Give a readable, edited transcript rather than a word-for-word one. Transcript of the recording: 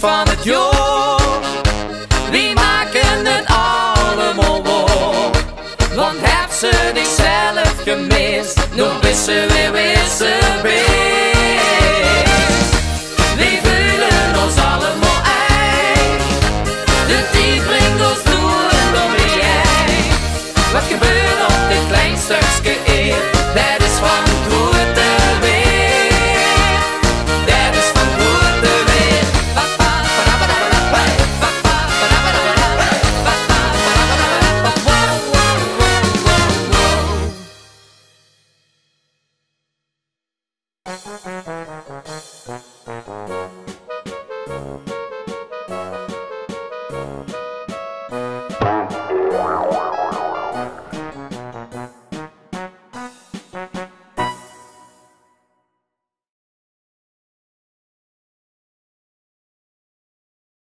van het jaar. We maken het allemaal waar. Want heb ze zichzelf gemist, nog is ze weer ze wees. We voelen ons allemaal eigen. De tijd brengt ons door de jij. Wat gebeurt op dit klein stukje eer, dat is van grote weer. Dat is van grote weer. Wow.